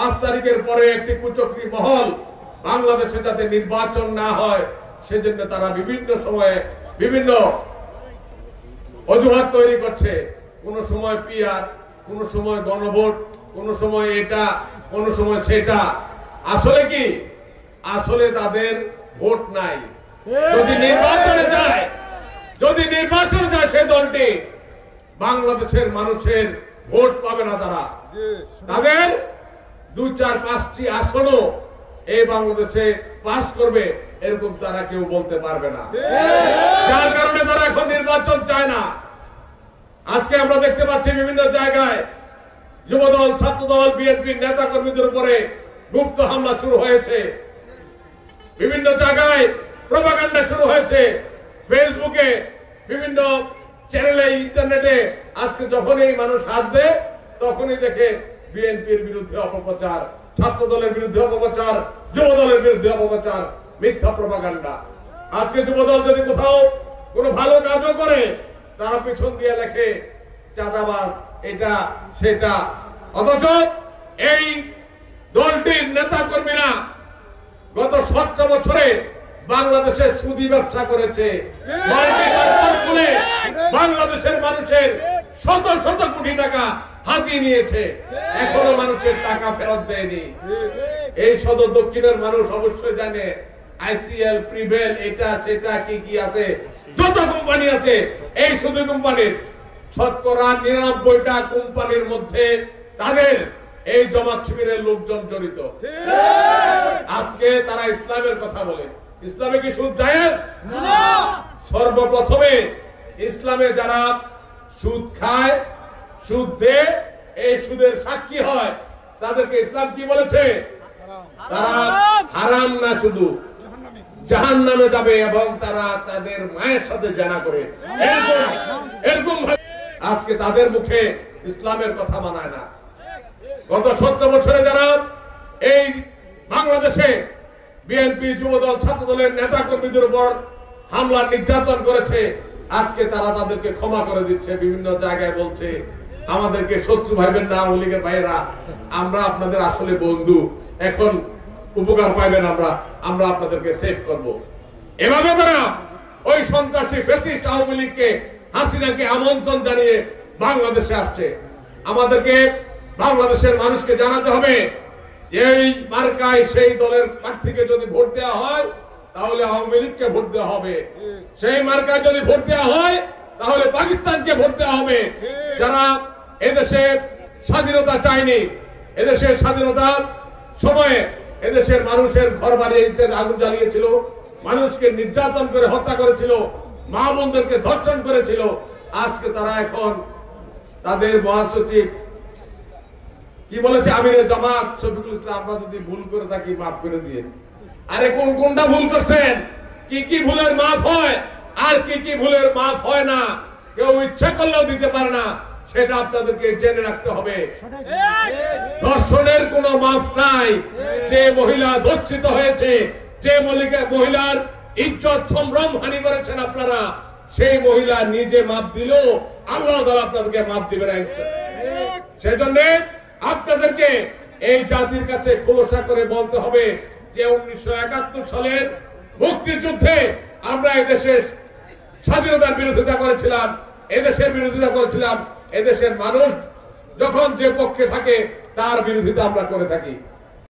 5 তারিখের পরে একটি কুচক্রী মহল বাংলাদেশে যাতে নির্বাচন না হয় সেজন্য তারা বিভিন্ন সময়ে বিভিন্ন অজুহাত তৈরি করছে। কোন সময় পিআর, কোন সময় গণভোট, কোন সময় এটা, কোন সময় সেটা। আসলে কি? আসলে তাদের ভোট নাই। যদি নির্বাচনে যায় সে দলটি বাংলাদেশের মানুষের ভোট পাবে না। তাদের 2-4-5টি আসনও এই বাংলাদেশে পাস করবে এরকম তারা কেউ বলতে পারবে না। যার কারণে তারা এখন নির্বাচন চায় না। আজকে আমরা দেখতে পাচ্ছি বিভিন্ন জায়গায় যুবদল, ছাত্রদল, বিএনপির নেতা কর্মীদের উপরে গুপ্ত হামলা শুরু হয়েছে। বিভিন্ন জায়গায় প্রপাগান্ডা শুরু হয়েছে, ফেসবুকে, বিভিন্ন চ্যানেলে, ইন্টারনেটে। আজকে যখনই মানুষ হাত দেয় তখনই দেখে বিএনপির বিরুদ্ধে অপপ্রচার, ছাত্র দলের বিরুদ্ধে অপপ্রচার, যুব দলের বিরুদ্ধে অপপ্রচার, মিথ্যা প্রপাগান্ডা। আজকে যুবদল যদি কোথাও কোনো ভালো কাজও করে তারা পিছন দিয়ে লেখে চাঁদাবাজ, এটা সেটা। অথচ এই দলটির নেতা কর্মীরা গত 17 বছরে বাংলাদেশে সুদি ব্যবসা করেছে, বাংলাদেশের মানুষের শত শত কোটি টাকা হাতিয়ে নিয়েছে, এখনো মানুষের টাকা ফেরত দেয়নি। এই সদর দক্ষিণের মানুষ অবশ্যই জানে আইসিএল, প্রিভেল, এটা সেটা কি কি আছে, যত কোম্পানি আছে, এই সুদি কোম্পানির শতকরা 99টা কোম্পানির মধ্যে তাদের এই জামাত শিবিরের লোকজন জড়িত। আজকে তারা ইসলামের কথা বলে। ইসলামে কি সুদ জায়েজ? সর্বপ্রথমে ইসলামে যারা সুদ খায়, সুদ দেয়, এই সুদের সাক্ষী হয়, তাদেরকে ইসলাম কি বলেছে? তারা হারাম না, শুধু জাহান্নামে যাবে এবং তারা তাদের মায়ের সাথে জানা করে। এরকম ভাবে আজকে তাদের মুখে ইসলামের কথা মানায় না। গত 17 বছরে যারা এই বাংলাদেশে বিএনপি, যুবদল, ছাত্রদলের নেতা কর্মীদের উপর হামলা, নির্যাতন করেছে, আজকে তারা তাদেরকে ক্ষমা করে দিচ্ছে। বিভিন্ন জায়গায় বলছে আমাদেরকে শত্রু ভাইবেন না, আওয়ামী লীগের ভাইয়েরা, আমরা আপনাদের আসলে বন্ধু, এখন উপকার পাইবেন, আমরা আপনাদেরকে সেভ করব। এভাবে তারা ওই সন্ত্রাসী ফ্যাসিস্ট আওয়ামী লীগকে, হাসিনাকে আমন্ত্রণ জানিয়ে বাংলাদেশে আসছে। আমাদেরকে বাংলাদেশের মানুষকে জানাতে হবে এই মার্কায় সেই দলের প্রার্থীকে যদি ভোট দেওয়া হয় তাহলে আওয়ামী লীগকে ভোট দেওয়া হবে, সেই মার্কায় যদি ভোট দেওয়া হয় তাহলে পাকিস্তানকে ভোট দেওয়া হবে। যারা এদেশে স্বাধীনতা চায়নি, এদেশের স্বাধীনতার সময়ে এদেশের মানুষের ঘর বাড়ি আগুন জ্বালিয়েছিল, মানুষকে নির্যাতন করে হত্যা করেছিল, মা বোনদেরকে ধর্ষণ করেছিল, আজকে তারা এখন তাদের মহাসচিব কি বলেছে, আমিরে জামাত শফিকুল ইসলাম, আমরা যদি ভুল করে থাকি মাফ করে দিয়ে। আরে কোনটা ভুল করছেন? কি কি ভুলের মাফ হয় আর কি কি ভুলের মাফ হয় না কেউ ইচ্ছা করলেও দিতে পারে না, সেটা আপনাদেরকে জেনে রাখতে হবে। ধর্ষণের কোনো মাফ নাই। যে মহিলা ধর্ষিত হয়েছে, যে মহিলার ইজ্জত সম্ভ্রম হানি করেছেন আপনারা, সেই মহিলা নিজে মাফ দিলেও আল্লাহ তাআলা আপনাদেরকে মাফ দিবেন। সেজন্য আপনাদেরকে এই জাতির কাছে খোলসা করে বলতে হবে যে 1971 সালের মুক্তিযুদ্ধে আমরা এদেশের স্বাধীনতার বিরোধিতা করেছিলাম, এদেশের বিরোধিতা করেছিলাম। এদেশের মানুষ যখন যে পক্ষে থাকে তার বিরোধিতা আমরা করে থাকি।